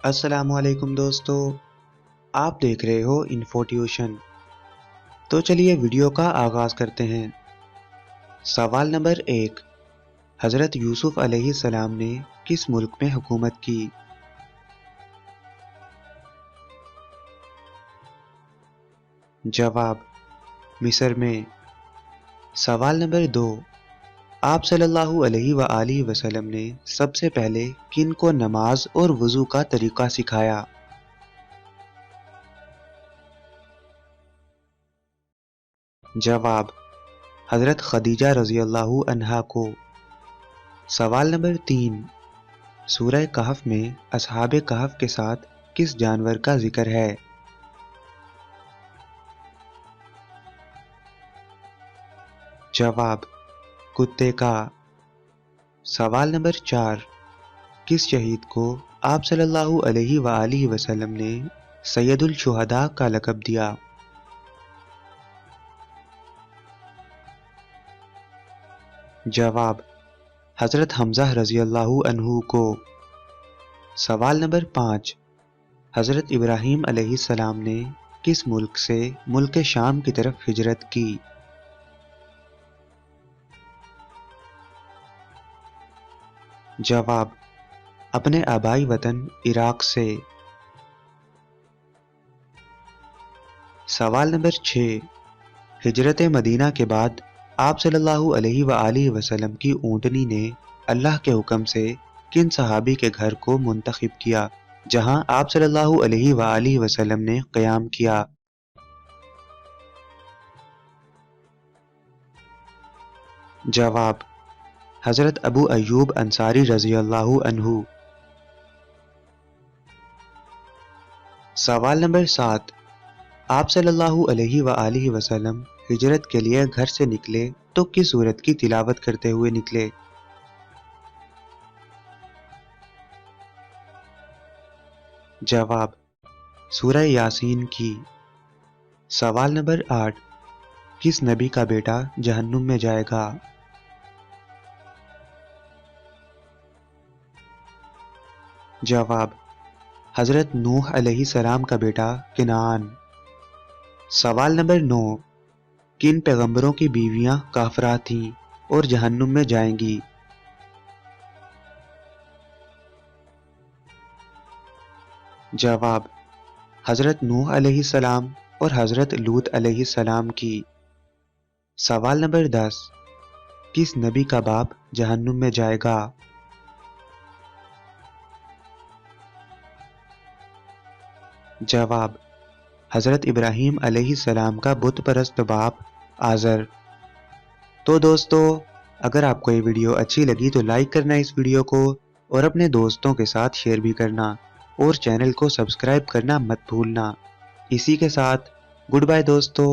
السلام علیکم دوستو، آپ دیکھ رہے ہو انفو ٹیوشن۔ تو چلیے ویڈیو کا آغاز کرتے ہیں۔ سوال نمبر 1، حضرت یوسف علیہ السلام نے کس ملک میں حکومت کی؟ جواب: مصر میں۔ سوال نمبر 2، آپ صلی اللہ علیہ وآلہ وسلم نے سب سے پہلے کن کو نماز اور وضو کا طریقہ سکھایا؟ جواب: حضرت خدیجہ رضی اللہ عنہا کو۔ سوال نمبر 3، سورہ کہف میں اصحاب کہف کے ساتھ کس جانور کا ذکر ہے؟ جواب: کتے کا۔ سوال نمبر 4، کس شہید کو آپ صلی اللہ علیہ وآلہ وسلم نے سید الشہداء کا لقب دیا؟ جواب: حضرت حمزہ رضی اللہ عنہ کو۔ سوال نمبر 5، حضرت ابراہیم علیہ السلام نے کس ملک سے ملک شام کی طرف ہجرت کی؟ جواب: اپنے آبائی وطن عراق سے۔ سوال نمبر 6، ہجرت مدینہ کے بعد آپ صلی اللہ علیہ وآلہ وسلم کی اونٹنی نے اللہ کے حکم سے کن صحابی کے گھر کو منتخب کیا جہاں آپ صلی اللہ علیہ وآلہ وسلم نے قیام کیا؟ جواب: حضرت ابو ایوب انصاری رضی اللہ عنہ۔ سوال نمبر 7، آپ صلی اللہ علیہ وآلہ وسلم ہجرت کے لیے گھر سے نکلے تو کس سورت کی تلاوت کرتے ہوئے نکلے؟ جواب: سورہ یاسین کی۔ سوال نمبر 8، کس نبی کا بیٹا جہنم میں جائے گا؟ جواب: حضرت نوح علیہ السلام کا بیٹا کنعان۔ سوال نمبر 9، کن پیغمبروں کی بیویاں کافرہ تھیں اور جہنم میں جائیں گی؟ جواب: حضرت نوح علیہ السلام اور حضرت لوط علیہ السلام کی۔ سوال نمبر 10، کس نبی کا باپ جہنم میں جائے گا؟ جواب: حضرت ابراہیم علیہ السلام کا بت پرست باپ آزر۔ تو دوستو، اگر آپ کو یہ ویڈیو اچھی لگی تو لائک کرنا اس ویڈیو کو، اور اپنے دوستوں کے ساتھ شیئر بھی کرنا، اور چینل کو سبسکرائب کرنا مت بھولنا۔ اسی کے ساتھ گڈ بائے دوستو۔